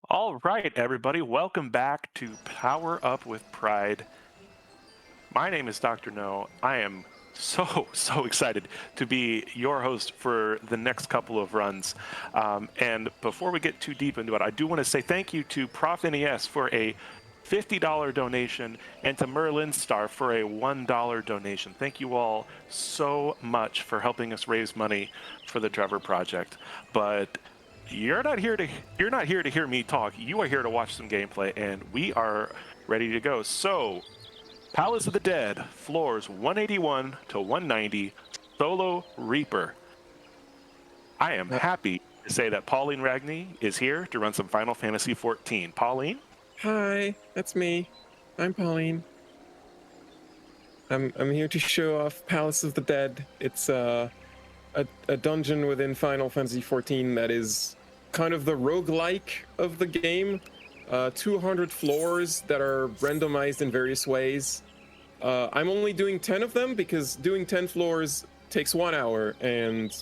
All right, everybody, welcome back to Power Up with Pride. My name is Dr. No. I am so excited to be your host for the next couple of runs. And before we get too deep into it, I do want to say thank you to Prof NES for a $50 donation and to Merlin Star for a $1 donation. Thank you all so much for helping us raise money for the Trevor Project. But you're not here to hear me talk. You are here to watch some gameplay, and we are ready to go. So, Palace of the Dead, floors 181 to 190, Solo Reaper. I am happy to say that PaulineRagny is here to run some Final Fantasy XIV. Pauline? Hi, that's me. I'm Pauline. I'm here to show off Palace of the Dead. It's a dungeon within Final Fantasy XIV that is kind of the roguelike of the game. 200 floors that are randomized in various ways. I'm only doing 10 of them because doing 10 floors takes 1 hour, and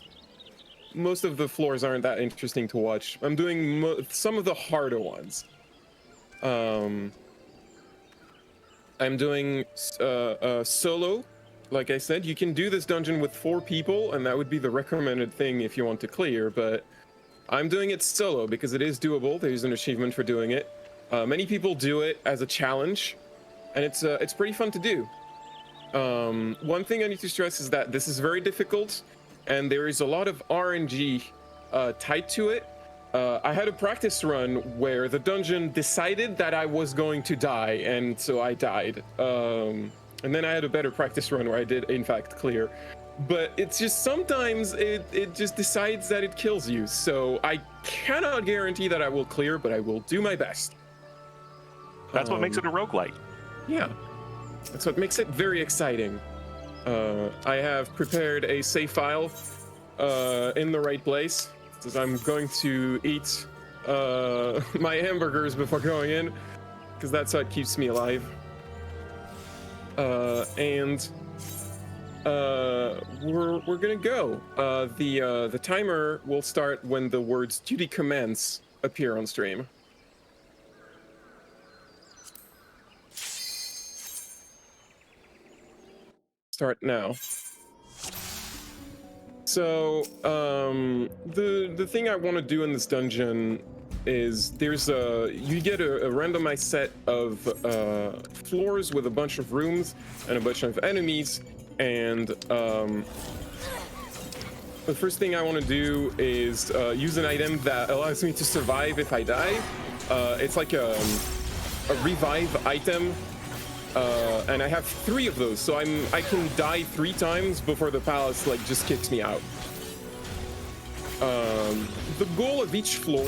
most of the floors aren't that interesting to watch. I'm doing some of the harder ones. I'm doing solo. Like I said, you can do this dungeon with 4 people, and that would be the recommended thing if you want to clear, but I'm doing it solo because it is doable. There's an achievement for doing it. Many people do it as a challenge, and it's pretty fun to do. One thing I need to stress is that this is very difficult, and there is a lot of RNG tied to it. I had a practice run where the dungeon decided that I was going to die, and so I died. And then I had a better practice run where I did, in fact, clear. But it's just sometimes it just decides that it kills you. So I cannot guarantee that I will clear, but I will do my best. That's what makes it a roguelike. Yeah, that's what makes it very exciting. I have prepared a save file in the right place. I'm going to eat my hamburgers before going in, because that's how it keeps me alive. And we're gonna go. The timer will start when the words "duty commence" appear on stream. Start now. So, the thing I want to do in this dungeon is you get a randomized set of floors with a bunch of rooms and a bunch of enemies, and the first thing I want to do is use an item that allows me to survive if I die. It's like a revive item. And I have 3 of those, so I can die 3 times before the palace just kicks me out. The goal of each floor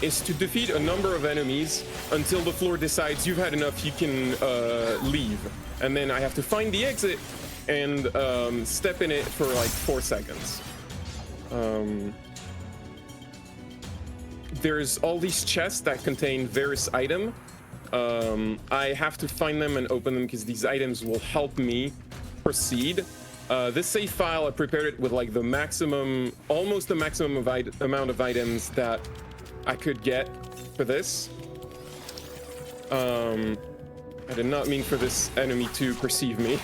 is to defeat a number of enemies until the floor decides you've had enough, you can leave. And then I have to find the exit and step in it for 4 seconds. There's all these chests that contain various items. I have to find them and open them because these items will help me proceed. This save file, I prepared it with the maximum, almost the maximum amount of items that I could get for this. I did not mean for this enemy to perceive me.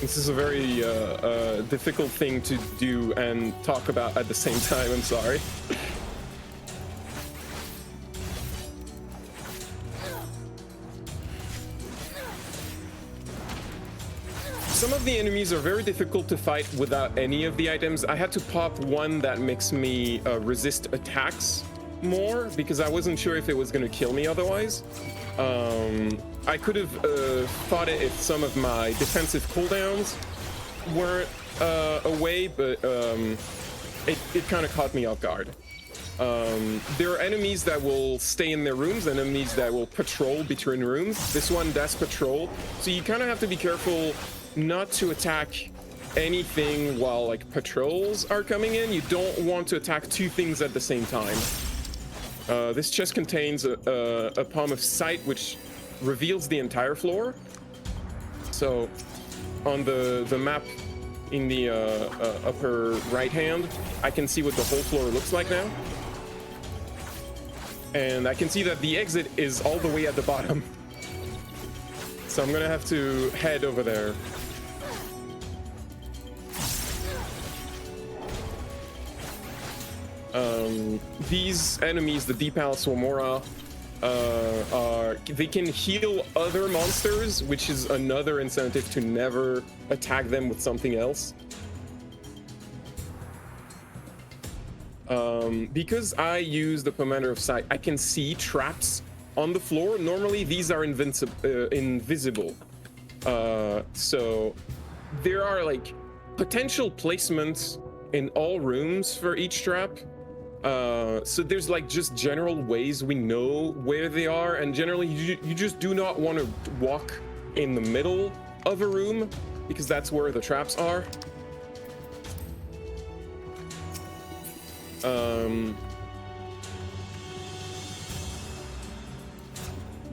This is a very difficult thing to do and talk about at the same time. I'm sorry. Some of the enemies are very difficult to fight without any of the items. I had to pop one that makes me resist attacks more because I wasn't sure if it was going to kill me otherwise. I could have fought it if some of my defensive cooldowns weren't away, but it kind of caught me off guard. There are enemies that will stay in their rooms and enemies that will patrol between rooms. This one does patrol, so you kind of have to be careful not to attack anything while patrols are coming in. You don't want to attack 2 things at the same time. This chest contains a palm of sight, which reveals the entire floor. So on the map in the upper right hand, I can see what the whole floor looks like now. And I can see that the exit is all the way at the bottom. So I'm gonna have to head over there. These enemies, the Deepalswamora, they can heal other monsters, which is another incentive to never attack them with something else. Because I use the Commander of Sight, I can see traps on the floor. Normally these are invisible. So there are like potential placements in all rooms for each trap. So there's like just general ways we know where they are, and generally you just do not want to walk in the middle of a room because that's where the traps are.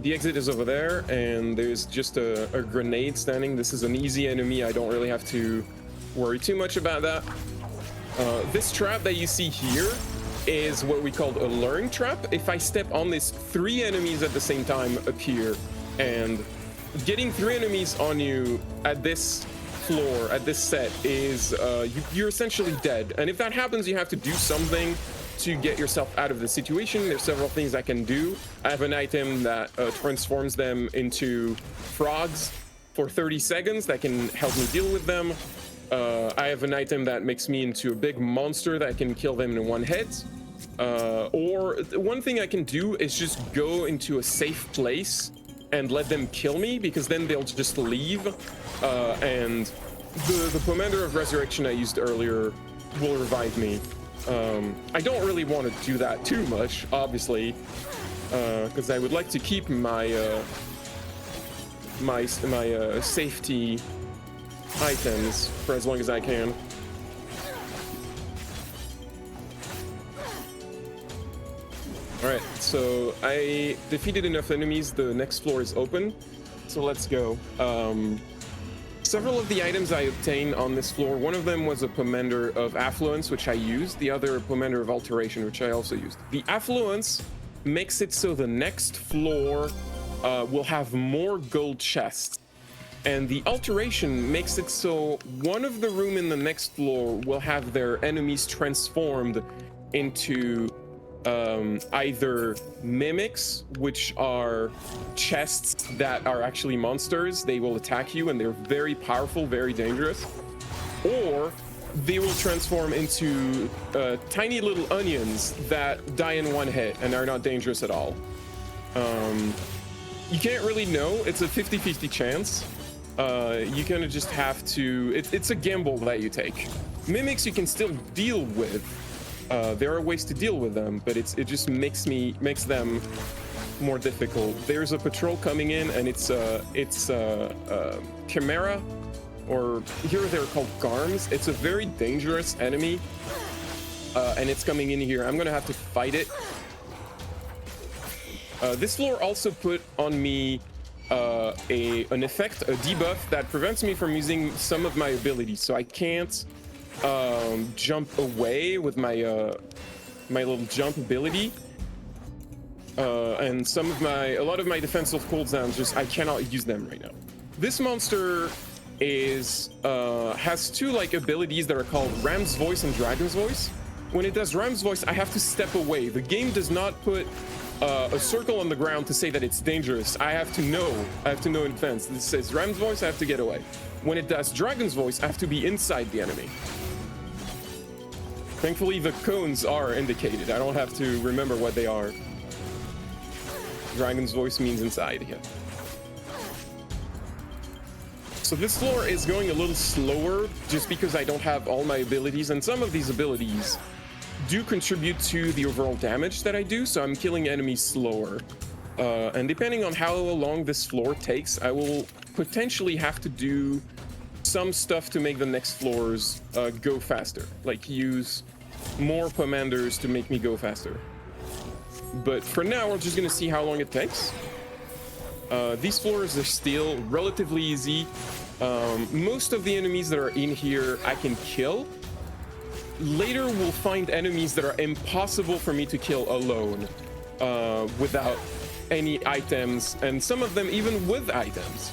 The exit is over there, and there's just a grenade standing. This is an easy enemy. I don't really have to worry too much about that. This trap that you see here is what we call a luring trap. If I step on this, 3 enemies at the same time appear, and getting 3 enemies on you at this floor, at this set, is you're essentially dead. And if that happens, you have to do something to get yourself out of the situation. There's several things I can do. I have an item that transforms them into frogs for 30 seconds that can help me deal with them. I have an item that makes me into a big monster that can kill them in one hit. Or one thing I can do is just go into a safe place and let them kill me, because then they'll just leave. And the Commander of Resurrection I used earlier will revive me. I don't really want to do that too much, obviously, because I would like to keep my safety items for as long as I can. All right, so I defeated enough enemies. The next floor is open, so let's go. Several of the items I obtained on this floor, one of them was a Commander of Affluence, which I used, the other a Commander of Alteration, which I also used. The Affluence makes it so the next floor will have more gold chests, and the Alteration makes it so one of the room in the next floor will have their enemies transformed into either mimics, which are chests that are actually monsters. They will attack you and they're very powerful, very dangerous, or they will transform into tiny little onions that die in one hit and are not dangerous at all. You can't really know. It's a 50-50 chance. You kind of just have to, it's a gamble that you take. Mimics you can still deal with. There are ways to deal with them, but it just makes them more difficult. There's a patrol coming in, and it's Chimera, or here they're called Garms. It's a very dangerous enemy, and it's coming in here. I'm gonna have to fight it. This floor also put on me an effect, a debuff that prevents me from using some of my abilities, so I can't jump away with my my little jump ability, and a lot of my defensive cooldowns, I cannot use them right now. This monster has 2 like abilities that are called Ram's Voice and Dragon's Voice. When it does Ram's Voice, I have to step away. The game does not put a circle on the ground to say that it's dangerous. I have to know in advance. This says Ram's Voice, I have to get away. When it does Dragon's Voice, I have to be inside the enemy. Thankfully, the cones are indicated. I don't have to remember what they are. Dragon's Voice means inside, yeah. So this floor is going a little slower just because I don't have all my abilities, and some of these abilities do contribute to the overall damage that I do, so I'm killing enemies slower. And depending on how long this floor takes, I will potentially have to do some stuff to make the next floors go faster, like use more commanders to make me go faster. But for now, we're just gonna see how long it takes. These floors are still relatively easy. Most of the enemies that are in here I can kill. Later we'll find enemies that are impossible for me to kill alone without any items, and some of them even with items.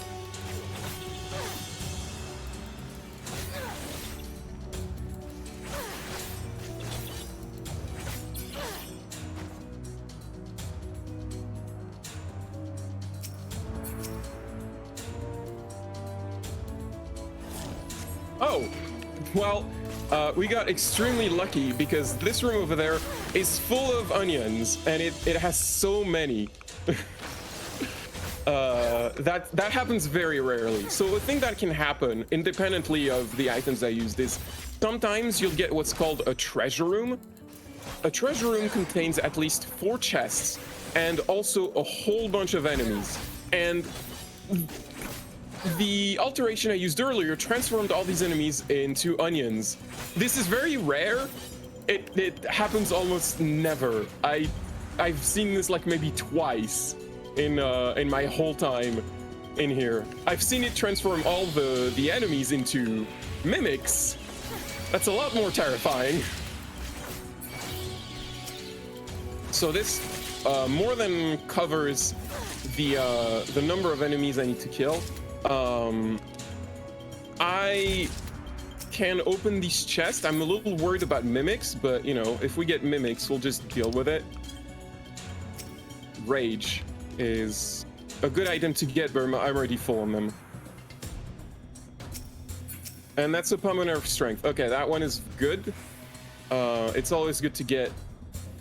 Oh, well, we got extremely lucky because this room over there is full of onions, and it has so many. That happens very rarely. So a thing that can happen independently of the items I used is sometimes you'll get what's called a treasure room. A treasure room contains at least 4 chests and also a whole bunch of enemies. And the alteration I used earlier transformed all these enemies into onions. This is very rare. It happens almost never. I've seen this like maybe twice in my whole time in here. I've seen it transform all the enemies into mimics. That's a lot more terrifying. So this more than covers the number of enemies I need to kill. I can open these chests. I'm a little worried about mimics, but you know, if we get mimics, we'll just deal with it. Rage is a good item to get, but I'm already full on them. And that's a Pummoner of Strength. Okay, that one is good. It's always good to get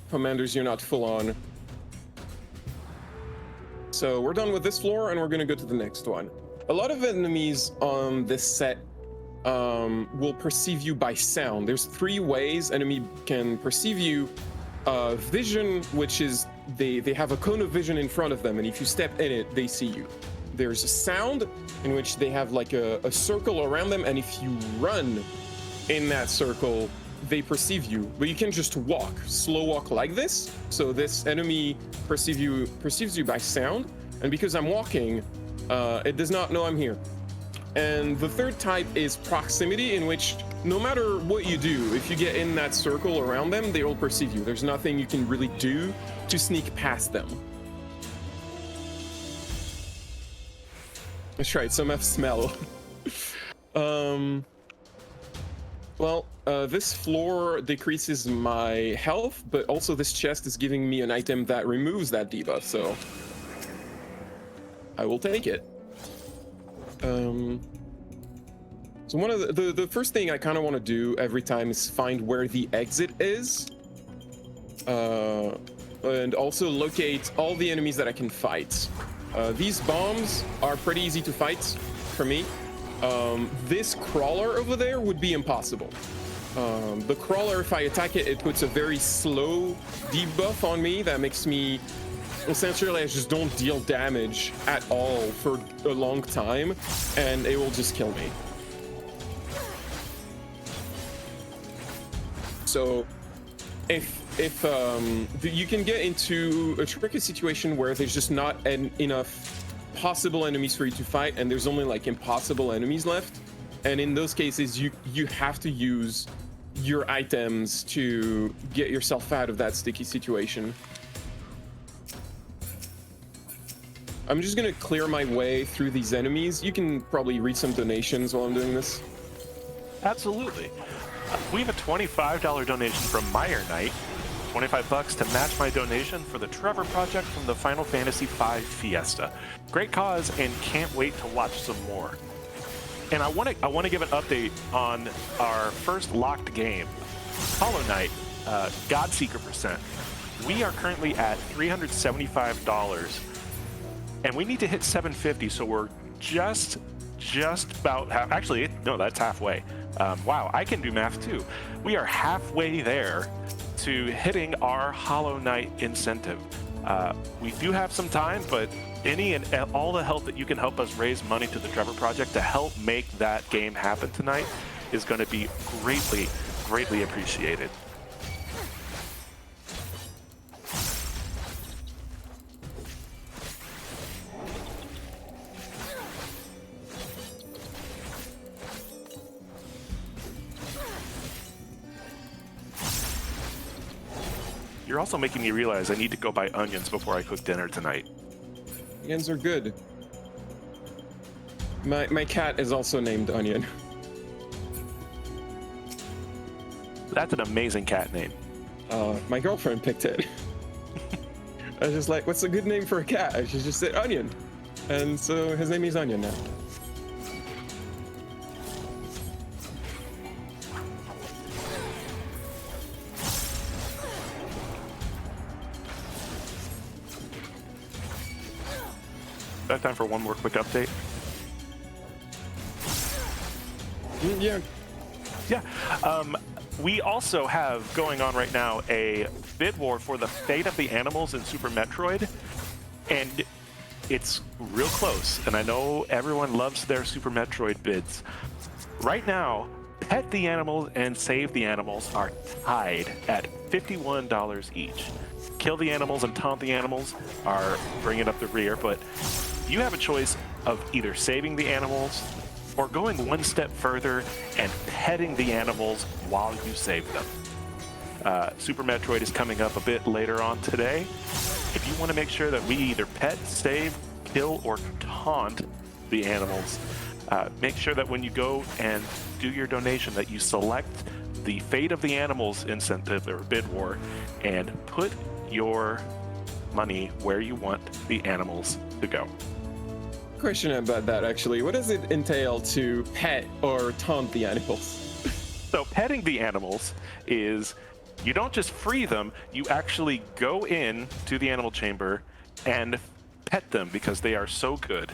commanders you're not full on. So we're done with this floor, and we're gonna go to the next one. A lot of enemies on this set will perceive you by sound. There's 3 ways enemy can perceive you. Vision, which is they have a cone of vision in front of them, and if you step in it, they see you. There's sound, in which they have like a circle around them, and if you run in that circle, they perceive you. But you can just walk, slow walk like this. So this enemy perceives you by sound, and because I'm walking, it does not know I'm here. And the third type is proximity, in which no matter what you do, if you get in that circle around them, they will perceive you. There's nothing you can really do to sneak past them. That's right, some have smell. This floor decreases my health, but also this chest is giving me an item that removes that debuff, so I will take it. So one of the first thing I kind of want to do every time is find where the exit is, and also locate all the enemies that I can fight. These bombs are pretty easy to fight for me. This crawler over there would be impossible. The crawler, if I attack it, it puts a very slow debuff on me that makes me essentially I just don't deal damage at all for a long time, and it will just kill me. So if you can get into a tricky situation where there's just not enough possible enemies for you to fight, and there's only like impossible enemies left, and in those cases you have to use your items to get yourself out of that sticky situation. I'm just gonna clear my way through these enemies. You can probably read some donations while I'm doing this. Absolutely. We have a $25 donation from Meyer Knight. $25 to match my donation for the Trevor Project from the Final Fantasy V Fiesta. Great cause, and can't wait to watch some more. And I want to give an update on our first locked game, Hollow Knight, Godseeker percent. We are currently at $375, and we need to hit 750. So we're just about actually no, that's halfway. Wow, I can do math too. We are halfway there to hitting our Hollow Knight incentive. We do have some time, but any and all the help that you can help us raise money to the Trevor Project to help make that game happen tonight is going to be greatly appreciated. You're also making me realize I need to go buy onions before I cook dinner tonight. Onions are good. My cat is also named Onion. That's an amazing cat name. My girlfriend picked it. I was just like, what's a good name for a cat? And she just said Onion. And so his name is Onion now. Got time for one more quick update? Yeah. Yeah. We also have going on right now a bid war for the fate of the animals in Super Metroid, and it's real close. And I know everyone loves their Super Metroid bids. Right now, Pet the Animals and Save the Animals are tied at $51 each. Kill the Animals and Taunt the Animals are bringing up the rear, but you have a choice of either saving the animals or going one step further and petting the animals while you save them. Super Metroid is coming up a bit later on today. If you want to make sure that we either pet, save, kill, or taunt the animals, make sure that when you go and do your donation that you select the Fate of the Animals incentive or bid war and put your money where you want the animals to go. Question about that, actually. What does it entail to pet or taunt the animals? So petting the animals is you don't just free them, you actually go in to the animal chamber and pet them because they are so good.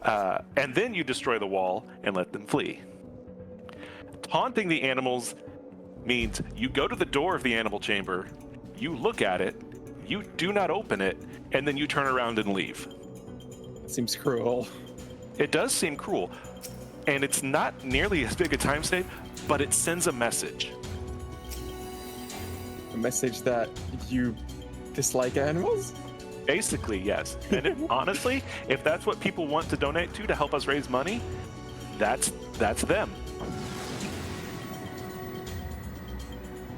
And then you destroy the wall and let them flee. Taunting the animals means you go to the door of the animal chamber, you look at it, you do not open it, and then you turn around and leave. Seems cruel. It does seem cruel, and it's not nearly as big a time save, but it sends a message. A message that you dislike animals? Basically, yes. And honestly, if that's what people want to donate to help us raise money, that's them.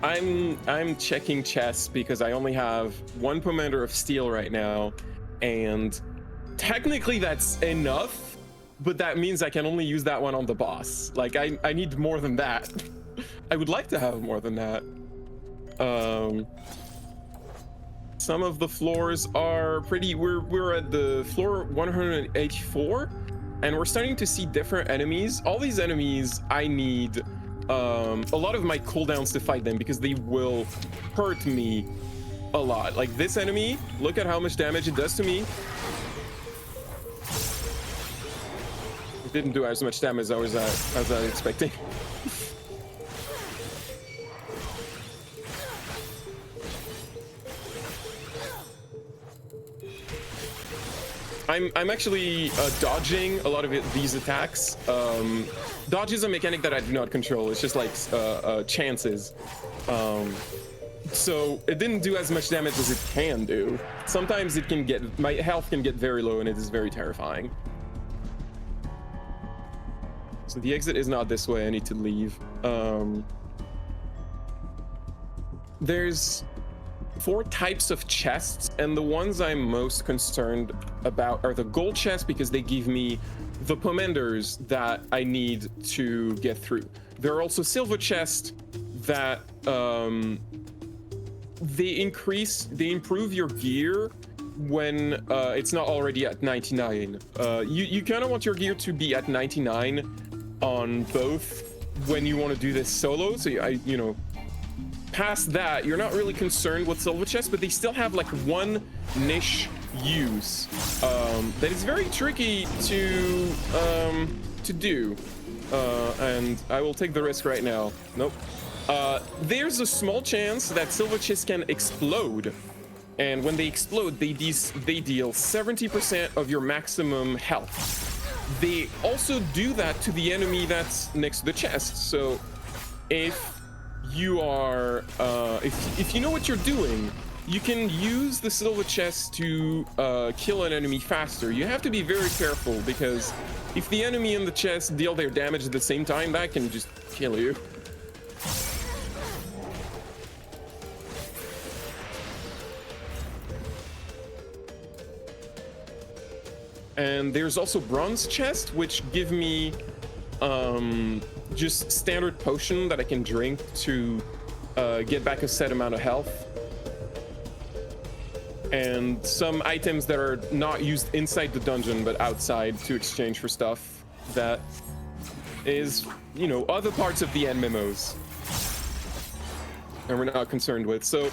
I'm checking chests because I only have one Pomander of Steel right now, and technically that's enough, but that means I can only use that one on the boss. Like, I need more than that. I would like to have more than that. Some of the floors are pretty... We're at the floor 184, and we're starting to see different enemies. All these enemies, I need a lot of my cooldowns to fight them because they will hurt me a lot. Like this enemy, look at how much damage it does to me. It didn't do as much damage as I was expecting. I'm actually dodging a lot of these attacks. Dodge is a mechanic that I do not control. It's just like chances. So it didn't do as much damage as it can do. Sometimes it can get, my health can get very low and it is very terrifying. So the exit is not this way. I need to leave. There's 4 types of chests, and the ones I'm most concerned about are the gold chests because they give me the pomanders that I need to get through. There are also silver chests that they improve your gear when it's not already at 99. You kind of want your gear to be at 99 on both when you want to do this solo. So you know, past that, you're not really concerned with silver chests, but they still have like one niche use that is very tricky to do. And I will take the risk right now. Nope. There's a small chance that silver chests can explode. And when they explode, they deal 70% of your maximum health. They also do that to the enemy that's next to the chest. So if you are, if you know what you're doing, you can use the silver chest to kill an enemy faster. You have to be very careful because if the enemy and the chest deal their damage at the same time, that can just kill you. And there's also bronze chest, which give me just standard potion that I can drink to get back a set amount of health. And some items that are not used inside the dungeon, but outside to exchange for stuff that is, you know, other parts of the end memos. And we're not concerned with. So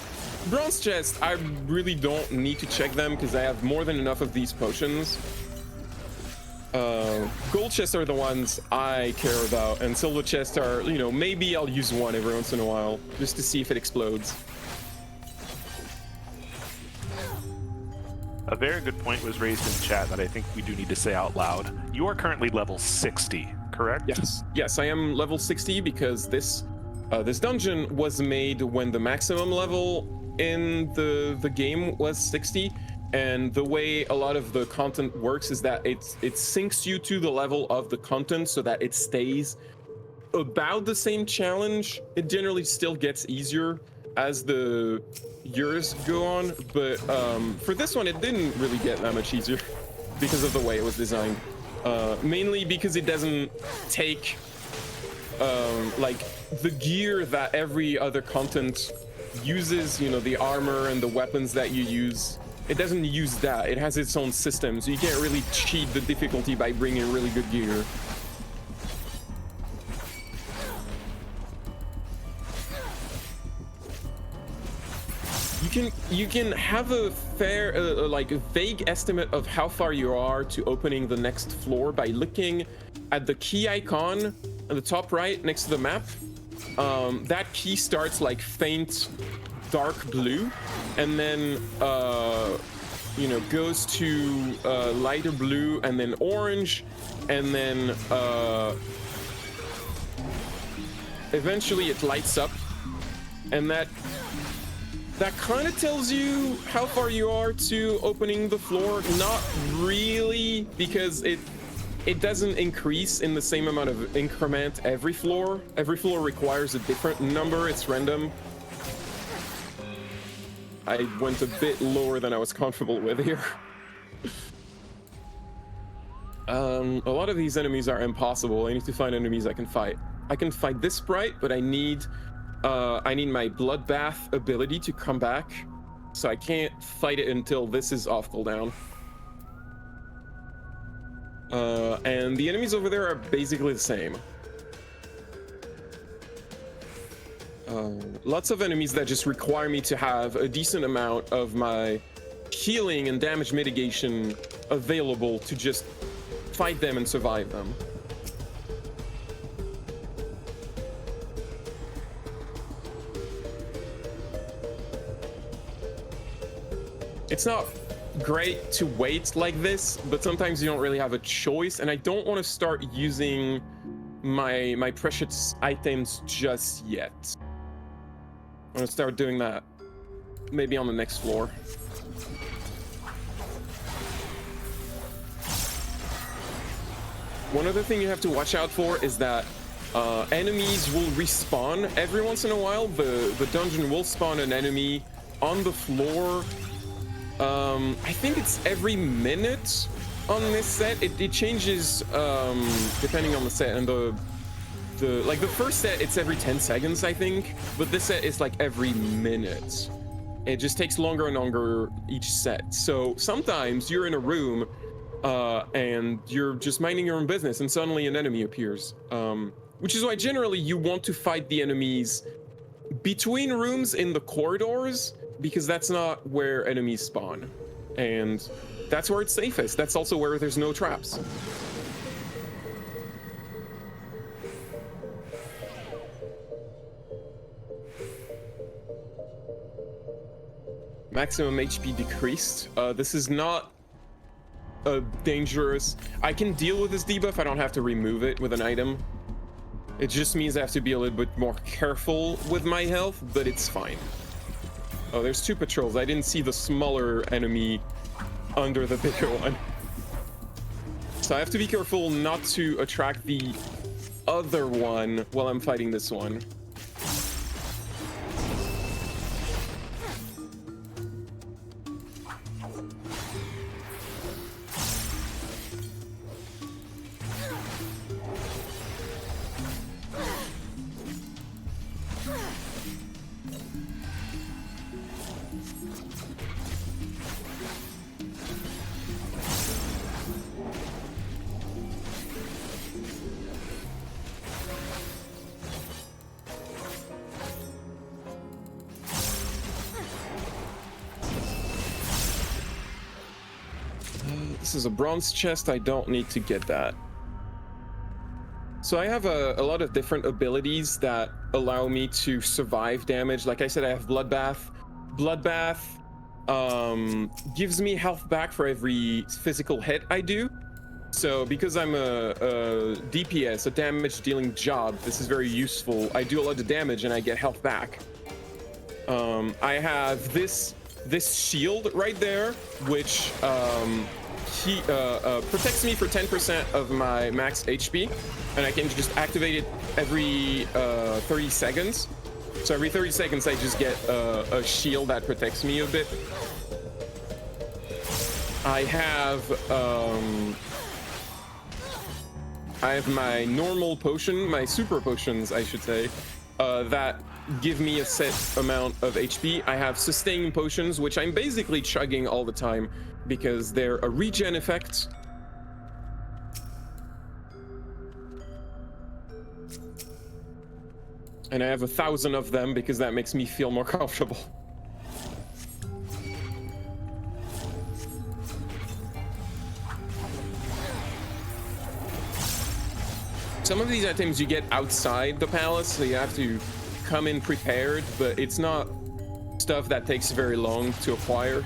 bronze chest, I really don't need to check them because I have more than enough of these potions. Gold chests are the ones I care about, and silver chests are, you know, maybe I'll use one every once in a while just to see if it explodes. A very good point was raised in chat that I think we do need to say out loud. You are currently level 60, correct? Yes, I am level 60 because this dungeon was made when the maximum level in the game was 60. And the way a lot of the content works is that it syncs you to the level of the content so that it stays about the same challenge. It generally still gets easier as the years go on, but for this one it didn't really get that much easier because of the way it was designed. Mainly because it doesn't take like the gear that every other content uses, you know, the armor and the weapons that you use. It doesn't use that. It has its own system, so you can't really cheat the difficulty by bringing really good gear. You can have a fair, like a vague estimate of how far you are to opening the next floor by looking at the key icon at the top right next to the map. That key starts like faint dark blue, and then you know, goes to lighter blue, and then orange, and then eventually it lights up, and that kind of tells you how far you are to opening the floor. Not really, because it doesn't increase in the same amount of increment every floor. Every floor requires a different number. It's random. I went a bit lower than I was comfortable with here. A lot of these enemies are impossible. I need to find enemies I can fight. I can fight this sprite, but I need my bloodbath ability to come back, so I can't fight it until this is off cooldown. And the enemies over there are basically the same. Lots of enemies that just require me to have a decent amount of my healing and damage mitigation available to just fight them and survive them. It's not great to wait like this, but sometimes you don't really have a choice, and I don't want to start using my precious items just yet. I'm gonna start doing that maybe on the next floor. One other thing you have to watch out for is that enemies will respawn every once in a while. The dungeon will spawn an enemy on the floor. I think it's every minute on this set. It changes depending on the set, and like the first set it's every 10 seconds I think, but this set is like every minute. It just takes longer and longer each set. So sometimes you're in a room and you're just minding your own business and suddenly an enemy appears, which is why generally you want to fight the enemies between rooms in the corridors, because that's not where enemies spawn, and that's where it's safest. That's also where there's no traps. Maximum HP decreased. This is not dangerous. I can deal with this debuff. I don't have to remove it with an item. It just means I have to be a little bit more careful with my health, but it's fine. Oh, there's two patrols. I didn't see the smaller enemy under the bigger one. So I have to be careful not to attract the other one while I'm fighting this one. This is a bronze chest. I don't need to get that. So I have a lot of different abilities that allow me to survive damage. Like I said, I have Bloodbath. Bloodbath gives me health back for every physical hit I do. So because I'm a DPS, a damage dealing job, this is very useful. I do a lot of damage and I get health back. I have this shield right there, which protects me for 10% of my max HP, and I can just activate it every 30 seconds. So every 30 seconds I just get a shield that protects me a bit. I have my normal potion, my super potions I should say, that give me a set amount of HP. I have sustain potions, which I'm basically chugging all the time because they're a regen effect. And I have 1,000 of them because that makes me feel more comfortable. Some of these items you get outside the palace, so you have to come in prepared, but it's not stuff that takes very long to acquire.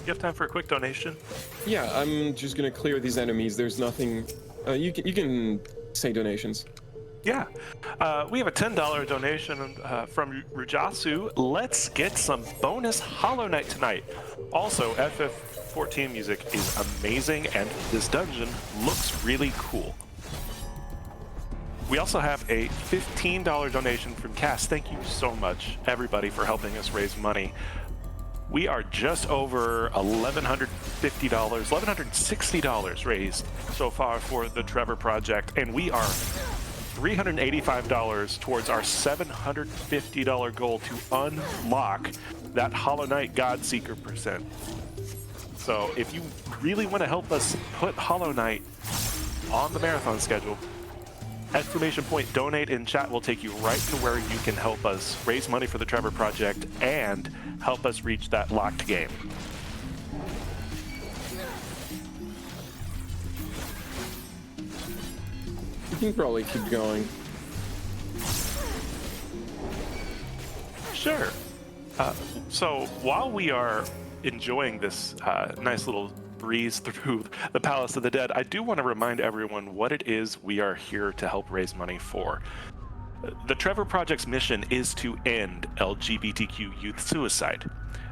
You have time for a quick donation? Yeah, I'm just gonna clear these enemies. There's nothing. You can say donations. Yeah. We have a $10 donation from Rujasu. Let's get some bonus Hollow Knight tonight. Also, FF14 music is amazing, and this dungeon looks really cool. We also have a $15 donation from Cass. Thank you so much, everybody, for helping us raise money. We are just over $1,150, $1,160 raised so far for the Trevor Project, and we are $385 towards our $750 goal to unlock that Hollow Knight Godseeker percent. So if you really want to help us put Hollow Knight on the marathon schedule, !donate in chat will take you right to where you can help us raise money for the Trevor Project and help us reach that locked game. You can probably keep going. Sure. So while we are enjoying this nice little breeze through the Palace of the Dead, I do want to remind everyone what it is we are here to help raise money for. The Trevor Project's mission is to end LGBTQ youth suicide.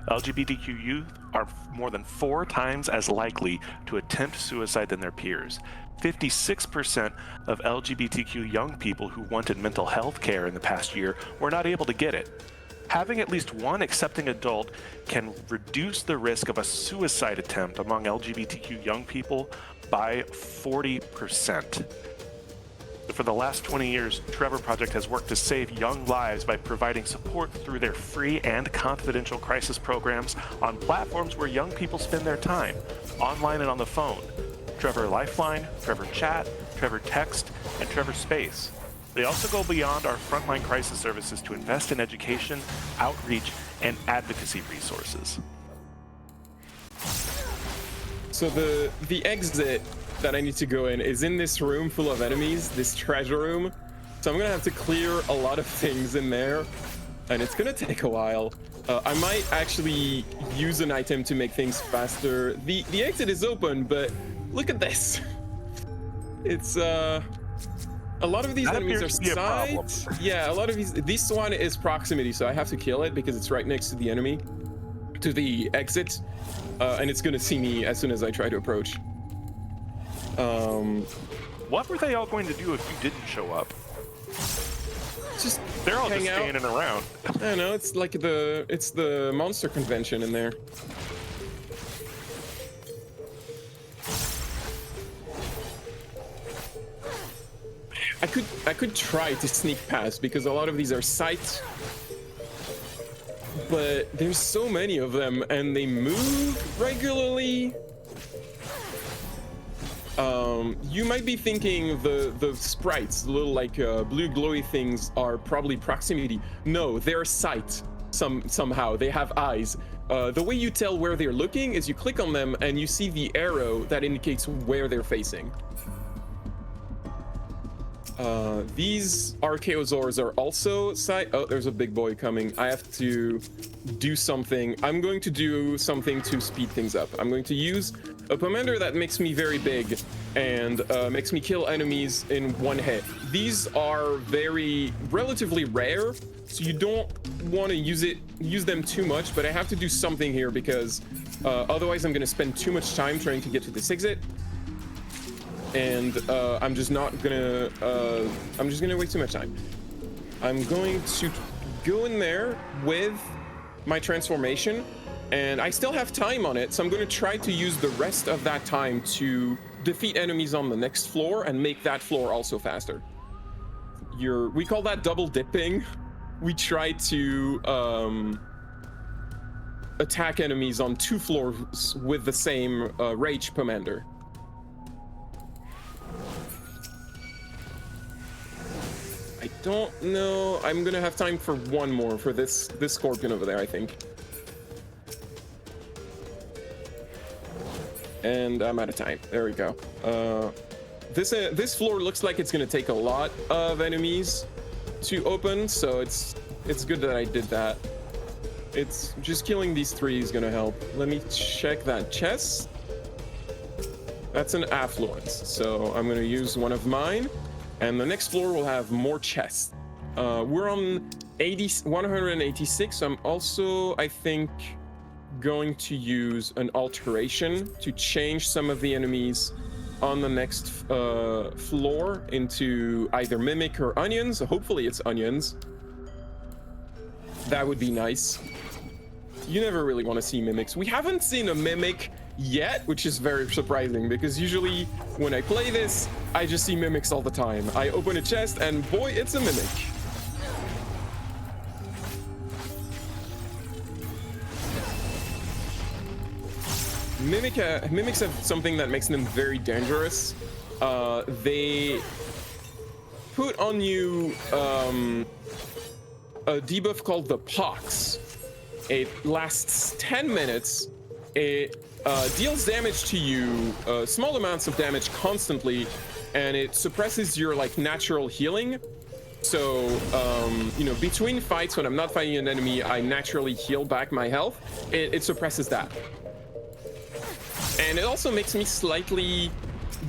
LGBTQ youth are more than 4 times as likely to attempt suicide than their peers. 56% of LGBTQ young people who wanted mental health care in the past year were not able to get it. Having at least one accepting adult can reduce the risk of a suicide attempt among LGBTQ young people by 40%. For the last 20 years, Trevor Project has worked to save young lives by providing support through their free and confidential crisis programs on platforms where young people spend their time, online and on the phone. Trevor Lifeline, Trevor Chat, Trevor Text, and Trevor Space. They also go beyond our frontline crisis services to invest in education, outreach, and advocacy resources. So the exit that I need to go in is in this room full of enemies, this treasure room. So I'm gonna have to clear a lot of things in there, and it's gonna take a while. I might actually use an item to make things faster. The exit is open, but look at this. It's a lot of these enemies are side. Yeah, a lot of these. This one is proximity, so I have to kill it because it's right next to the enemy, to the exit, and it's gonna see me as soon as I try to approach. What were they all going to do if you didn't show up? Just they're all hang just out. standing around. I don't know. It's like the monster convention in there. I could try to sneak past because a lot of these are sights, but there's so many of them and they move regularly. You might be thinking the sprites, the little like blue glowy things, are probably proximity. No, they're sight. Somehow they have eyes. The way you tell where they're looking is you click on them and you see the arrow that indicates where they're facing. These Archaeosaurs are also sight. Oh, there's a big boy coming. I have to do something. I'm going to do something to speed things up. I'm going to use a Pomander that makes me very big and makes me kill enemies in one hit. These are relatively rare, so you don't want to use them too much, but I have to do something here because otherwise I'm going to spend too much time trying to get to this exit. And I'm just gonna waste too much time. I'm going to go in there with my transformation, and I still have time on it, so I'm going to try to use the rest of that time to defeat enemies on the next floor and make that floor also faster. We call that double dipping. We try to attack enemies on 2 floors with the same Rage Pomander. I don't know. I'm gonna have time for one more for this scorpion over there, I think. And I'm out of time. There we go. This floor looks like it's gonna take a lot of enemies to open, so it's good that I did that. It's just killing these 3 is gonna help. Let me check that chest. That's an affluence, so I'm gonna use one of mine. And the next floor will have more chests. We're on 186. So I'm also, I think, going to use an alteration to change some of the enemies on the next floor into either Mimic or Onions. Hopefully it's Onions. That would be nice. You never really want to see Mimics. We haven't seen a Mimic yet, which is very surprising because usually when I play this, I just see Mimics all the time. I open a chest and boy, it's a Mimic. Mimics have something that makes them very dangerous. They put on you a debuff called the Pox. It lasts 10 minutes. It deals damage to you, small amounts of damage constantly, and it suppresses your like natural healing. So, you know, between fights when I'm not fighting an enemy, I naturally heal back my health. It suppresses that. And it also makes me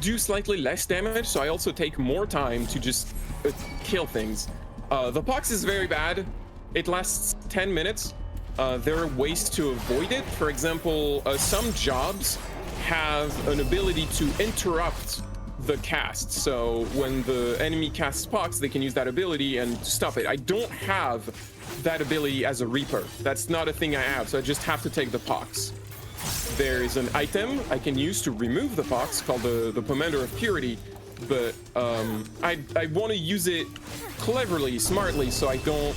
do slightly less damage, so I also take more time to just kill things. The Pox is very bad. It lasts 10 minutes. There are ways to avoid it. For example, some jobs have an ability to interrupt the cast. So when the enemy casts Pox, they can use that ability and stop it. I don't have that ability as a Reaper. That's not a thing I have, so I just have to take the Pox. There is an item I can use to remove the Pox called the Pomander of Purity, but I want to use it cleverly, smartly, so I don't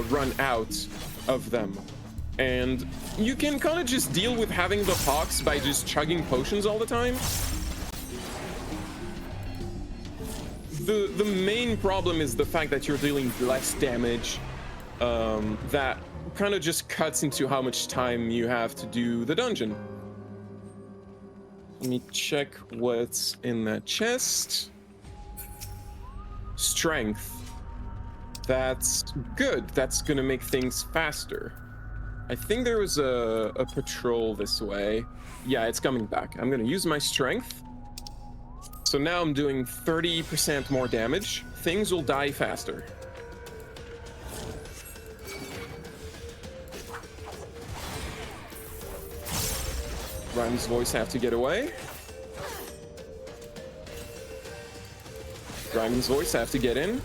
run out of them. And you can kind of just deal with having the Pox by just chugging potions all the time. The main problem is the fact that you're dealing less damage. That kind of just cuts into how much time you have to do the dungeon. Let me check what's in that chest. Strength. That's good. That's gonna make things faster. I think there was a patrol this way. Yeah, it's coming back. I'm gonna use my strength. So now I'm doing 30% more damage. Things will die faster. Ryan's voice have to get away. Ryan's voice have to get in.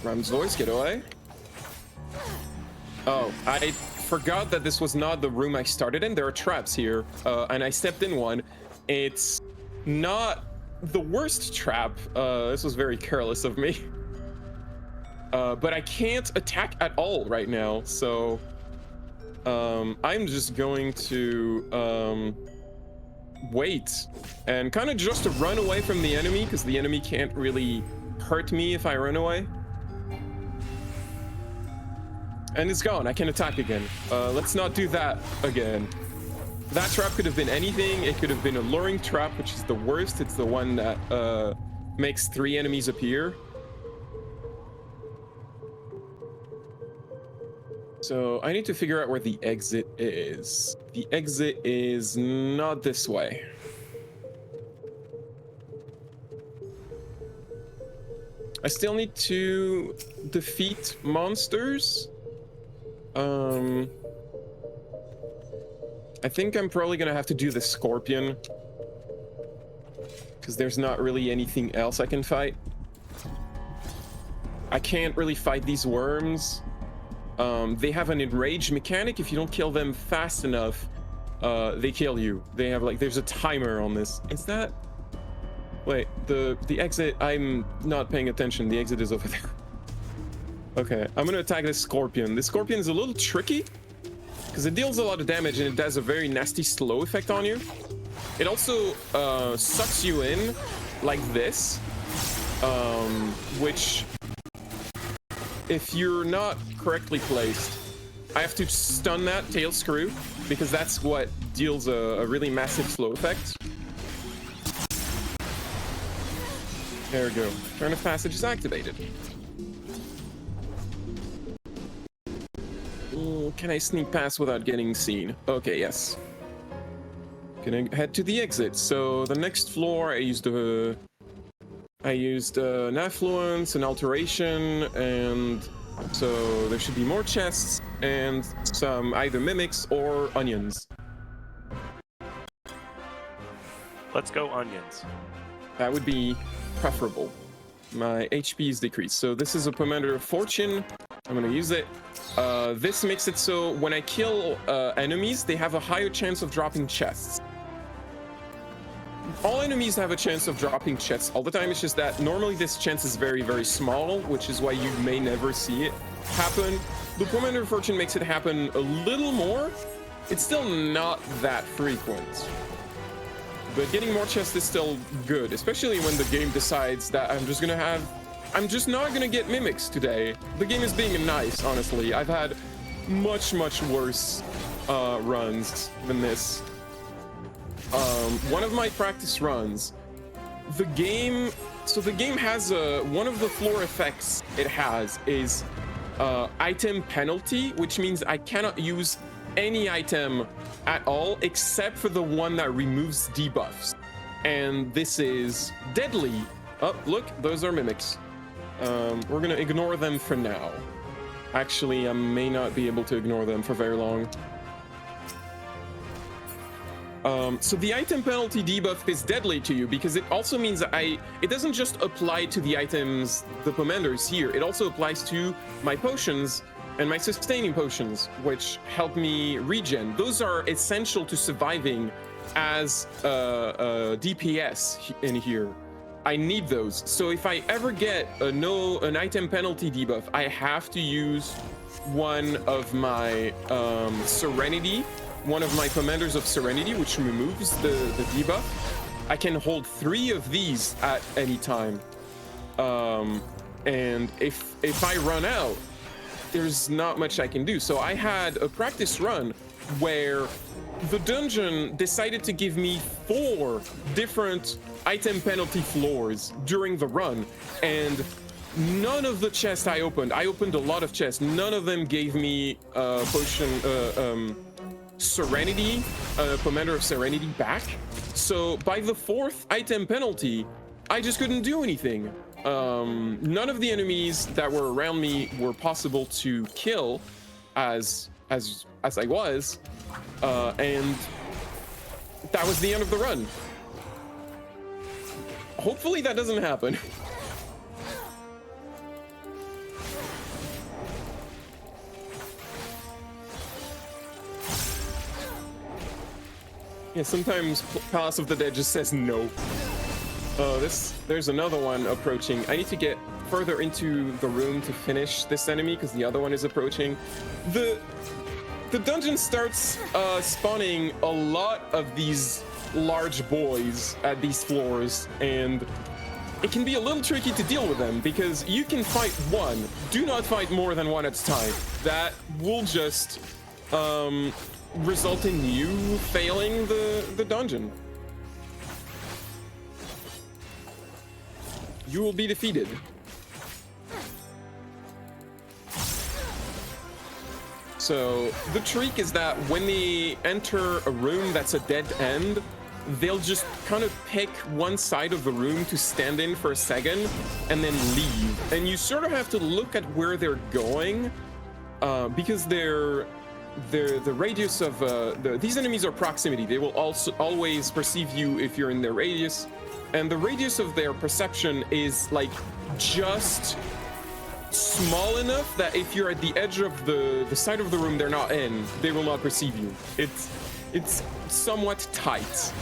Ryan's voice, get away. Oh, I forgot that this was not the room I started in. There are traps here, and I stepped in one. It's not the worst trap. This was very careless of me. But I can't attack at all right now, so I'm just going to wait and kind of just run away from the enemy, because the enemy can't really hurt me if I run away. And it's gone. I can attack again. Let's not do that again. That trap could have been anything. It could have been a luring trap, which is the worst. It's the one that makes 3 enemies appear. So I need to figure out where the exit is. The exit is not this way. I still need to defeat monsters. I think I'm probably gonna have to do the scorpion, because there's not really anything else I can fight. I can't really fight these worms. They have an enraged mechanic. If you don't kill them fast enough, they kill you. They have like, there's a timer on this. Is that... Wait, the exit, I'm not paying attention. The exit is over there. Okay, I'm gonna attack this scorpion. This scorpion is a little tricky because it deals a lot of damage and it does a very nasty slow effect on you. It also sucks you in like this, which, if you're not correctly placed, I have to stun that tail screw, because that's what deals a really massive slow effect. There we go. Turn of passage is activated. Can I sneak past without getting seen? Okay, yes. Gonna head to the exit. So the next floor, I used an affluence, an alteration, and so there should be more chests and some either mimics or onions. Let's go onions. That would be preferable. My HP is decreased. So this is a Pomander of Fortune. I'm gonna use it. This makes it so when I kill enemies, they have a higher chance of dropping chests. All enemies have a chance of dropping chests all the time. It's just that normally this chance is very, very small, which is why you may never see it happen. The Pomander of Fortune makes it happen a little more. It's still not that frequent. But getting more chests is still good, especially when the game decides that I'm just not gonna get mimics today. The game is being nice, honestly. I've had much, much worse runs than this. One of my practice runs, the game has one of the floor effects it has is item penalty, which means I cannot use any item at all except for the one that removes debuffs. And this is deadly. Oh, look, those are mimics. We're gonna ignore them for now. Actually, I may not be able to ignore them for very long. So the item penalty debuff is deadly to you because it also means it doesn't just apply to the items, the Pomanders here, it also applies to my potions and my sustaining potions, which help me regen. Those are essential to surviving as DPS in here. I need those. So if I ever get an item penalty debuff, I have to use one of my Serenity, one of my Commanders of Serenity, which removes the debuff. I can hold 3 of these at any time. And if I run out, there's not much I can do. So I had a practice run where the dungeon decided to give me 4 different item penalty floors during the run, and none of the chests I opened a lot of chests, none of them gave me potion Serenity, Commander of Serenity back. So by the 4th item penalty, I just couldn't do anything. None of the enemies that were around me were possible to kill as I was, and that was the end of the run. Hopefully that doesn't happen. Yeah, sometimes Palace of the Dead just says no. Oh, there's another one approaching. I need to get further into the room to finish this enemy because the other one is approaching. The dungeon starts spawning a lot of these large boys at these floors, and it can be a little tricky to deal with them because you can fight one. Do not fight more than one at a time. That will just result in you failing the dungeon. You will be defeated. So the trick is that when they enter a room that's a dead end, they'll just kind of pick one side of the room to stand in for a second and then leave. And you sort of have to look at where they're going because the radius of these enemies are proximity. They will also always perceive you if you're in their radius. And the radius of their perception is like just small enough that if you're at the edge of the side of the room they're not in, they will not perceive you. It's somewhat tight.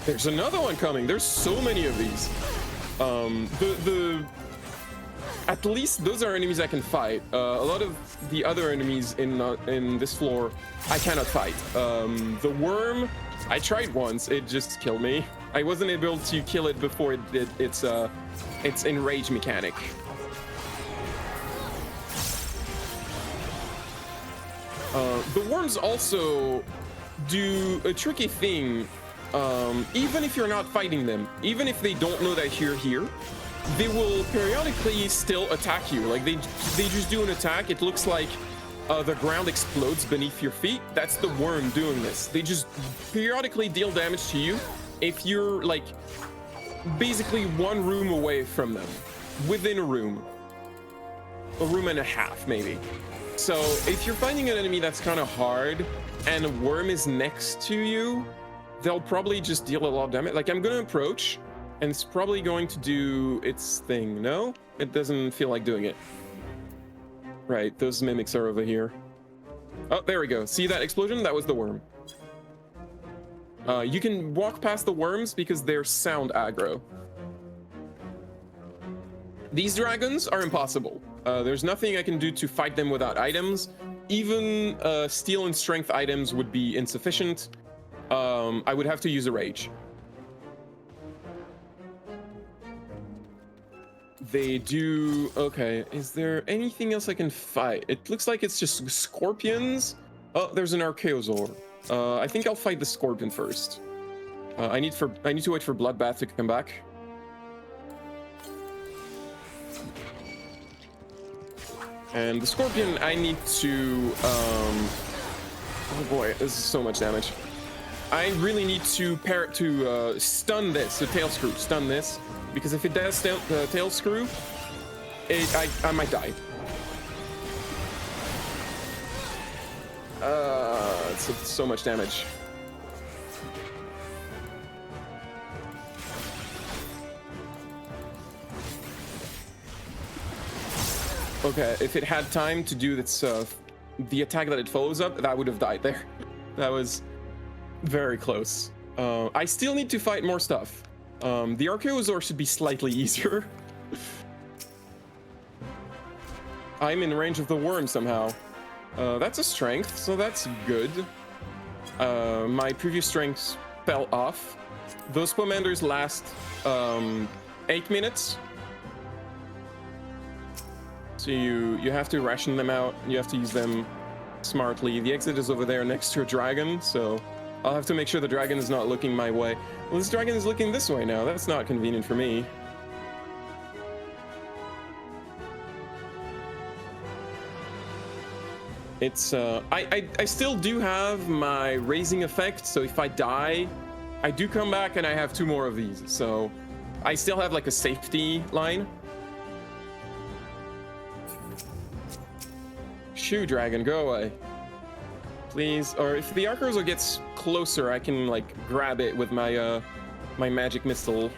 There's another one coming. There's so many of these. At least those are enemies I can fight. A lot of the other enemies in this floor I cannot fight. The worm, I tried once. It just killed me. I wasn't able to kill it before it did its enrage mechanic. The worms also do a tricky thing. Even if you're not fighting them, even if they don't know that you're here, they will periodically still attack you. Like they just do an attack. It looks like the ground explodes beneath your feet. That's the worm doing this. They just periodically deal damage to you if you're like basically one room away from them, within a room and a half maybe. So if you're fighting an enemy that's kind of hard and a worm is next to you, they'll probably just deal a lot of damage. Like I'm gonna approach and it's probably going to do its thing. No, it doesn't feel like doing it. Right, those mimics are over here. Oh, there we go. See that explosion? That was the worm. You can walk past the worms because they're sound aggro. These dragons are impossible. There's nothing I can do to fight them without items. Even steel and strength items would be insufficient. I would have to use a rage. They do... Okay, is there anything else I can fight? It looks like it's just scorpions. Oh, there's an Archaeosaur. I think I'll fight the scorpion first. I need to wait for Bloodbath to come back. And the scorpion, I need to... Oh boy, this is so much damage. I really need to stun this, the tail screw, stun this, because if it does the tail screw, I might die. It's so much damage. Okay, if it had time to do its the attack that it follows up, that would have died there. That was very close. I still need to fight more stuff. The Archaeosaur should be slightly easier. I'm in range of the worm somehow. That's a strength, so that's good. My previous strengths fell off. Those pomanders last 8 minutes. So you have to ration them out. You have to use them smartly. The exit is over there next to a dragon, so I'll have to make sure the dragon is not looking my way. Well, this dragon is looking this way now. That's not convenient for me. It's I still do have my raising effect, so if I die, I do come back and I have 2 more of these. So I still have like a safety line. Shoo, dragon, go away. Please. Or if the Archaeosaur gets closer, I can like grab it with my my magic missile.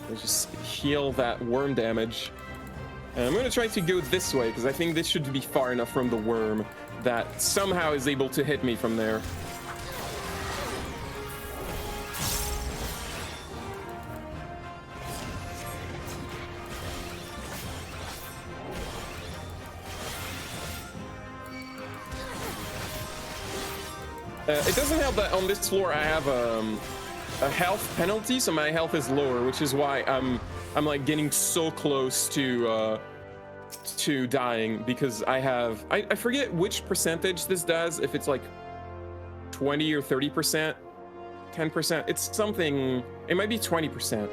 Let's just heal that worm damage. And I'm gonna try to go this way because I think this should be far enough from the worm that somehow is able to hit me from there. It doesn't help that on this floor I have a health penalty, so my health is lower, which is why I'm like getting so close to dying because I forget which percentage this does, if it's like 20 or 30%, 10%. It's something, it might be 20%.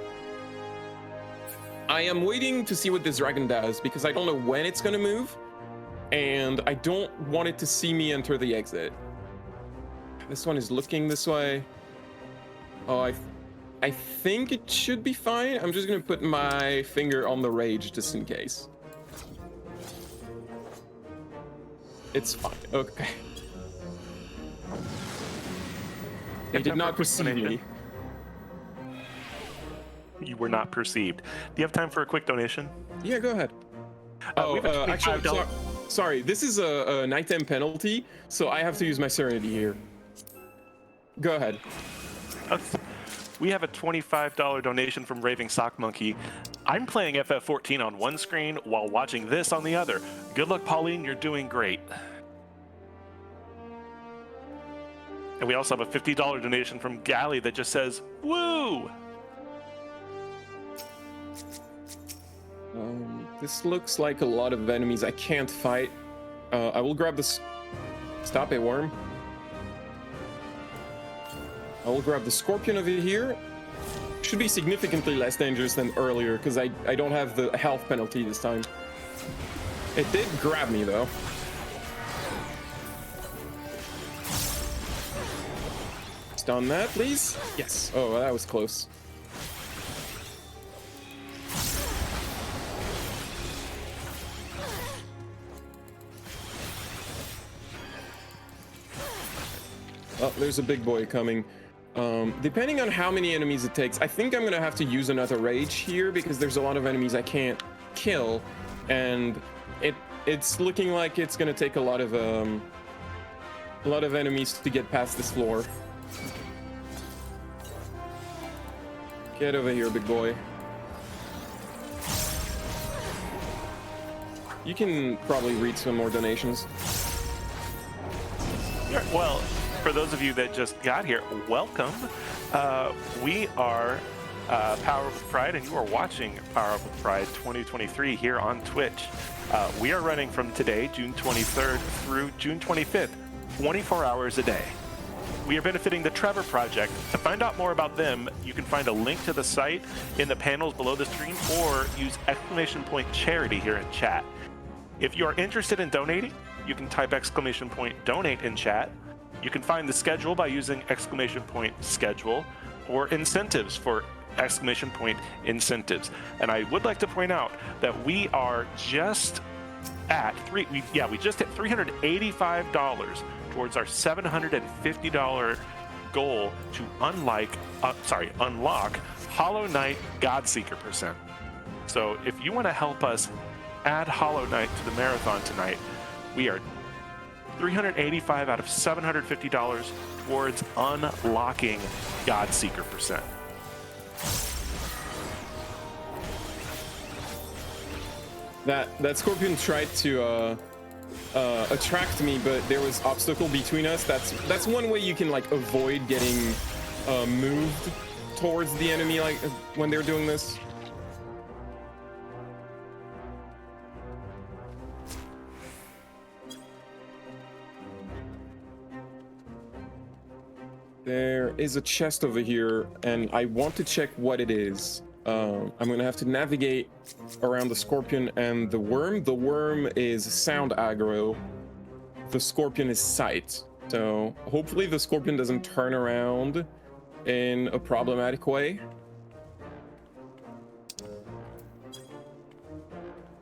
I am waiting to see what this dragon does because I don't know when it's gonna move, and I don't want it to see me enter the exit. This one is looking this way. Oh, I think it should be fine. I'm just gonna put my finger on the rage just in case. It's fine. Okay. They did not perceive me. You were not perceived. Do you have time for a quick donation? Yeah, go ahead. Actually, sorry. This is a nighttime penalty, so I have to use my Serenity here. Go ahead. We have a $25 donation from Raving Sock Monkey. I'm playing FF14 on one screen while watching this on the other. Good luck, Pauline. You're doing great. And we also have a $50 donation from Galley that just says, woo! This looks like a lot of enemies I can't fight. I will grab this. Stop it, worm. I will grab the scorpion over here. Should be significantly less dangerous than earlier because I don't have the health penalty this time. It did grab me though. Stun that, please. Yes. Oh, that was close. Oh, there's a big boy coming. Depending on how many enemies it takes, I think I'm gonna have to use another rage here because there's a lot of enemies I can't kill, and it's looking like it's gonna take a lot of enemies to get past this floor. Get over here, big boy. You can probably read some more donations. Yeah, well, for those of you that just got here, welcome. We are Power Up with Pride, and you are watching Power Up with Pride 2023 here on Twitch. We are running from today, June 23rd, through June 25th, 24 hours a day. We are benefiting the Trevor Project. To find out more about them, you can find a link to the site in the panels below the stream, or use !charity here in chat. If you are interested in donating, you can type !donate in chat. You can find the schedule by using !schedule, or incentives for !incentives. And I would like to point out that we are just at we just hit $385 towards our $750 goal to unlock Hollow Knight Godseeker percent. So if you want to help us add Hollow Knight to the marathon tonight, we are $385 out of $750 towards unlocking Godseeker percent. That scorpion tried to attract me, but there was obstacle between us. That's one way you can like avoid getting moved towards the enemy, like when they're doing this. There is a chest over here, and I want to check what it is. I'm gonna have to navigate around the scorpion and the worm. The worm is sound aggro. The scorpion is sight. So hopefully the scorpion doesn't turn around in a problematic way.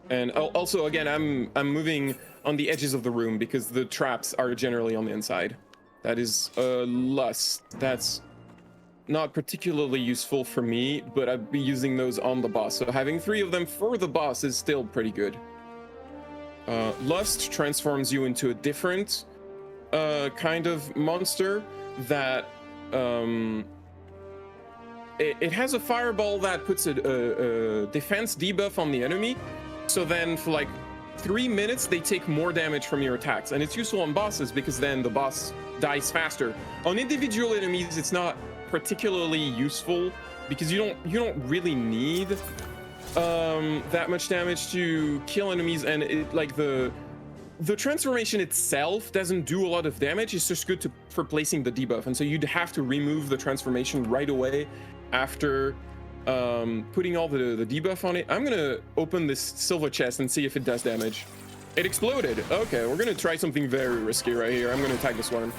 And also, again, I'm moving on the edges of the room because the traps are generally on the inside. That is lust. That's not particularly useful for me, but I'd be using those on the boss. So having 3 of them for the boss is still pretty good. Lust transforms you into a different kind of monster that it has a fireball that puts a defense debuff on the enemy. So then for like 3 minutes, they take more damage from your attacks. And it's useful on bosses because then the boss dies faster. On individual enemies, it's not particularly useful because you don't really need that much damage to kill enemies, and it, like the transformation itself doesn't do a lot of damage. It's just good for placing the debuff, and so you'd have to remove the transformation right away after putting all the debuff on it. I'm gonna open this silver chest and see if it does damage. It exploded. Okay, we're gonna try something very risky right here. I'm gonna attack this worm.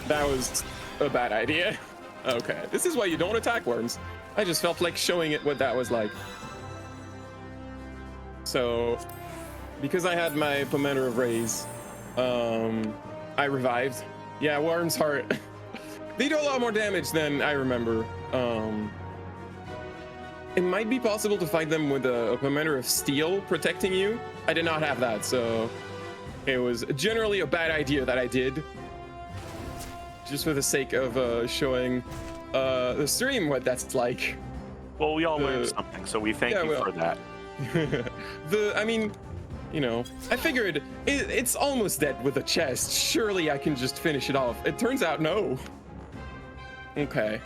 That was a bad idea. Okay, this is why you don't attack worms. I just felt like showing it what that was like. So, because I had my Pomander of Rays, I revived. Yeah, worms heart. They do a lot more damage than I remember. It might be possible to fight them with a Pomander of Steel protecting you. I did not have that, so it was generally a bad idea that I did. Just for the sake of showing the stream what that's like. Well, we all learned something, so we thank you for that. I mean, you know, I figured it's almost dead with a chest. Surely I can just finish it off. It turns out no. Okay.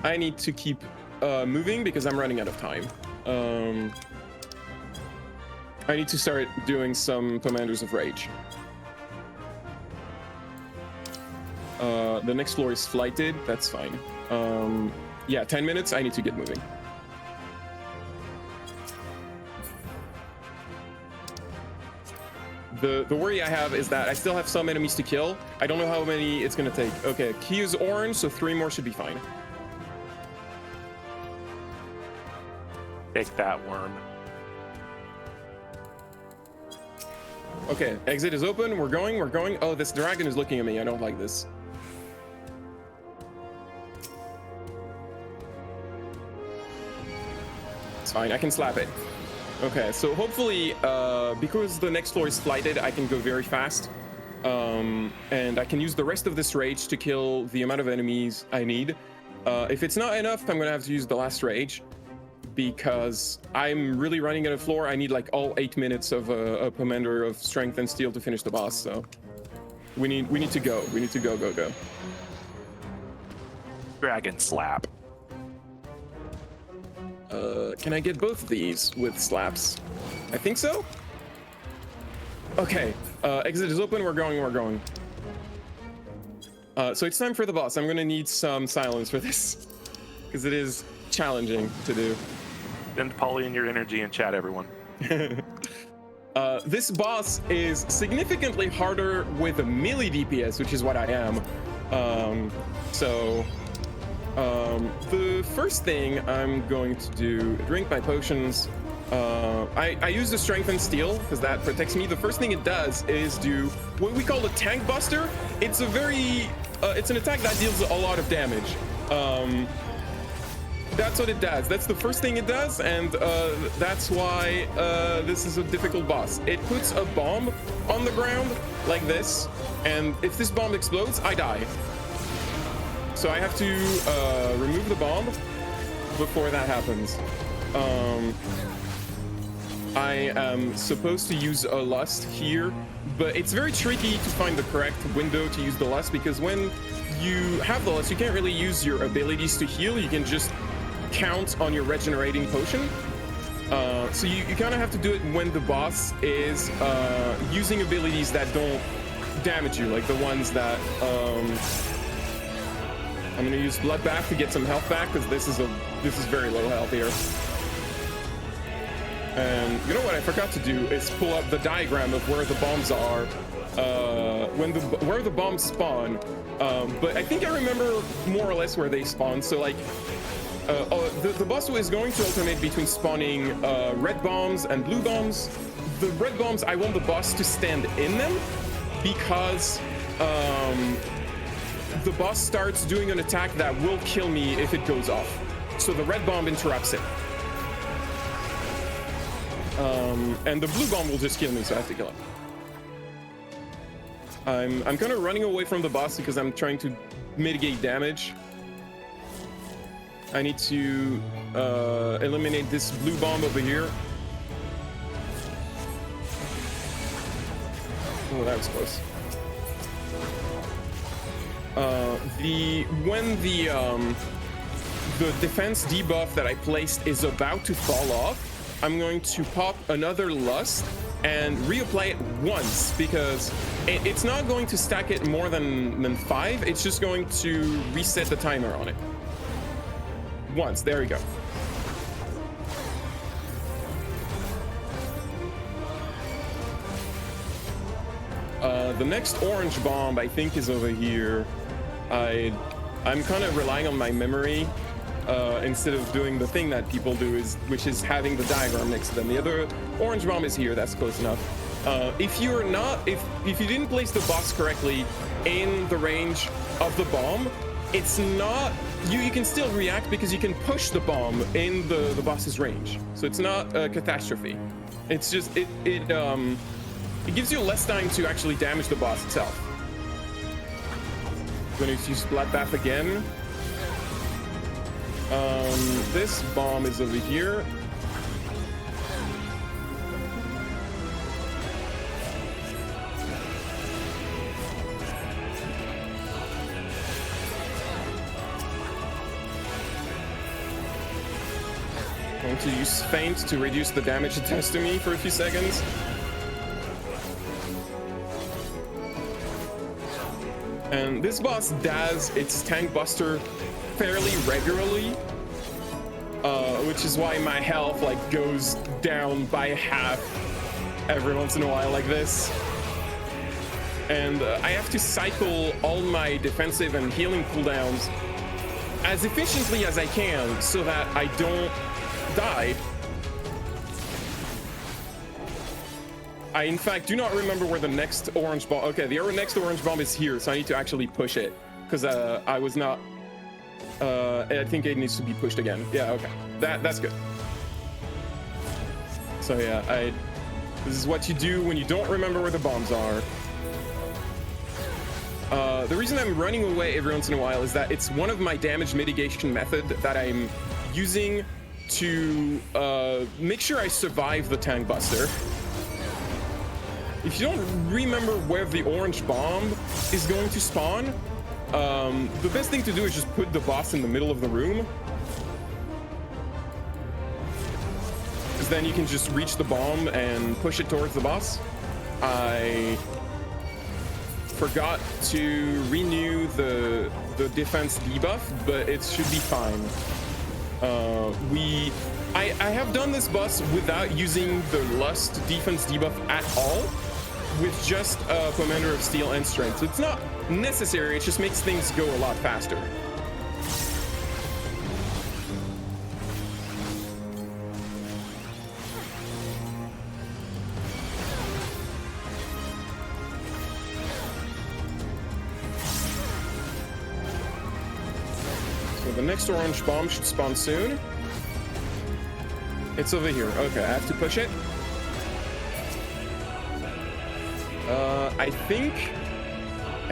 I need to keep moving because I'm running out of time. I need to start doing some Commanders of Rage. The next floor is flighted. That's fine. Yeah, 10 minutes. I need to get moving. The worry I have is that I still have some enemies to kill. I don't know how many it's gonna take. Okay, key is orange, so 3 more should be fine. Take that, worm. Okay, exit is open. We're going. Oh, this dragon is looking at me. I don't like this. It's fine. I can slap it. Okay, so hopefully, because the next floor is flighted, I can go very fast. And I can use the rest of this rage to kill the amount of enemies I need. If it's not enough, I'm gonna have to use the last rage because I'm really running out of floor. I need like all 8 minutes of a Commander of Strength and Steel to finish the boss. So we need to go. We need to go. Dragon slap. Can I get both of these with slaps? I think so. Okay, exit is open. We're going. So it's time for the boss. I'm gonna need some silence for this because it is challenging to do. Send Pauline your energy in chat, everyone. This boss is significantly harder with a melee DPS, which is what I am. The first thing I'm going to do, drink my potions. I use the Strength and Steel because that protects me. The first thing it does is do what we call a Tank Buster. It's a very, it's an attack that deals a lot of damage. That's what it does. That's the first thing it does, and that's why this is a difficult boss. It puts a bomb on the ground like this, and if this bomb explodes, I die. So I have to remove the bomb before that happens. I am supposed to use a Lust here, but it's very tricky to find the correct window to use the Lust because when you have the Lust, you can't really use your abilities to heal. You can just count on your regenerating potion. So you kind of have to do it when the boss is using abilities that don't damage you, like the ones that I'm gonna use Bloodbath to get some health back because this is very low health here. And you know what I forgot to do is pull up the diagram of where the bombs are where the bombs spawn. But I think I remember more or less where they spawn. So like the boss is going to alternate between spawning red bombs and blue bombs. The red bombs, I want the boss to stand in them. because the boss starts doing an attack that will kill me if it goes off. So the red bomb interrupts it. And the blue bomb will just kill me, so I have to kill it. I'm kind of running away from the boss because I'm trying to mitigate damage. I need to eliminate this blue bomb over here. Oh, that was close. When the defense debuff that I placed is about to fall off, I'm going to pop another lust and reapply it once, because it's not going to stack it more than 5. It's just going to reset the timer on it. Once, there we go. The next orange bomb, I think, is over here. I'm kind of relying on my memory instead of doing the thing that people do, which is having the diagram next to them. The other orange bomb is here. That's close enough. If you didn't place the boss correctly in the range of the bomb, it's not, you can still react because you can push the bomb in the boss's range. So it's not a catastrophe. It's just it gives you less time to actually damage the boss itself. I'm going to use Bloodbath again. This bomb is over here. I'm going to use Feint to reduce the damage it does to me for a few seconds. And this boss does its tank buster fairly regularly, which is why my health goes down by half every once in a while like this. And I have to cycle all my defensive and healing cooldowns as efficiently as I can so that I don't die. I, in fact, do not remember where the next orange bomb... Okay, the next orange bomb is here, so I need to actually push it. Because I was not... I think it needs to be pushed again. Yeah, okay. That's good. So yeah, this is what you do when you don't remember where the bombs are. The reason I'm running away every once in a while is that it's one of my damage mitigation method that I'm using to make sure I survive the tank buster. If you don't remember where the orange bomb is going to spawn, the best thing to do is just put the boss in the middle of the room. Because then you can just reach the bomb and push it towards the boss. I forgot to renew the defense debuff, but it should be fine. I have done this boss without using the Lust defense debuff at all, with just Commander of Steel and Strength. So it's not necessary, it just makes things go a lot faster. So the next orange bomb should spawn soon. It's over here. Okay, I have to push it. I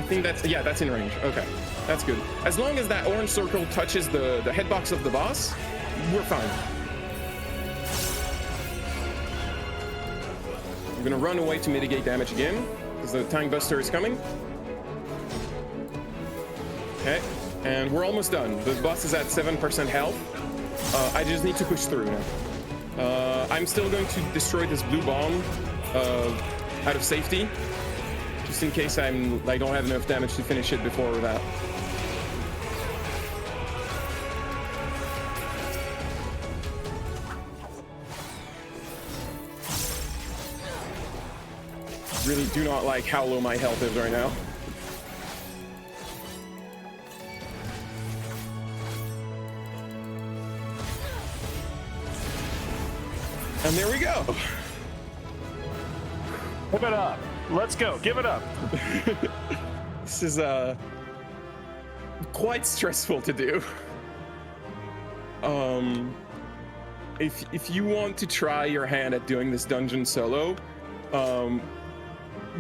think that's, yeah, that's in range. Okay, that's good. As long as that orange circle touches the headbox of the boss, we're fine. I'm gonna run away to mitigate damage again, because the tank buster is coming. Okay, and we're almost done. The boss is at 7% health. I just need to push through now. I'm still going to destroy this blue bomb out of safety, just in case I don't have enough damage to finish it before that. Really do not like how low my health is right now. And there we go. Give it up. Let's go. Give it up. This is quite stressful to do. If you want to try your hand at doing this dungeon solo,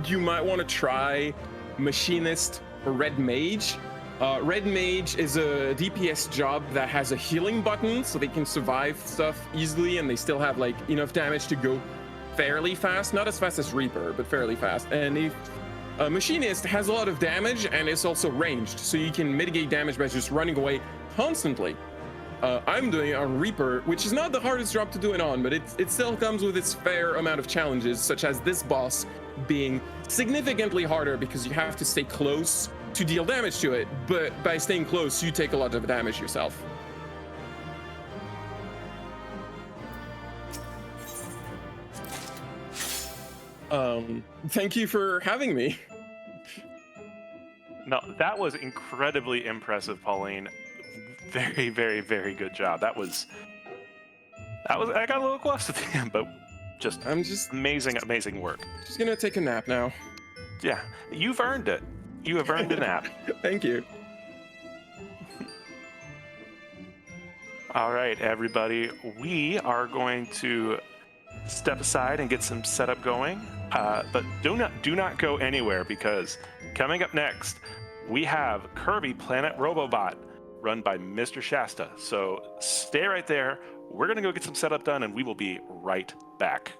you might want to try Machinist or Red Mage. Red Mage is a DPS job that has a healing button, so they can survive stuff easily, and they still have like enough damage to go fairly fast. Not as fast as Reaper, but fairly fast. And if a Machinist has a lot of damage and is also ranged, so you can mitigate damage by just running away constantly. I'm doing it on Reaper, which is not the hardest job to do it on, but it still comes with its fair amount of challenges, such as this boss being significantly harder because you have to stay close to deal damage to it, but by staying close, you take a lot of damage yourself. Thank you for having me. No, that was incredibly impressive, Pauline. Very, very, very good job. That was. I got a little close to the end, but I'm just amazing work. Just gonna take a nap now. Yeah, you've earned it. You have earned a nap. Thank you. All right, everybody. We are going to step aside and get some setup going. But do not go anywhere, because coming up next, we have Kirby Planet Robobot, run by Mr. Shasta. So stay right there. We're going to go get some setup done, and we will be right back.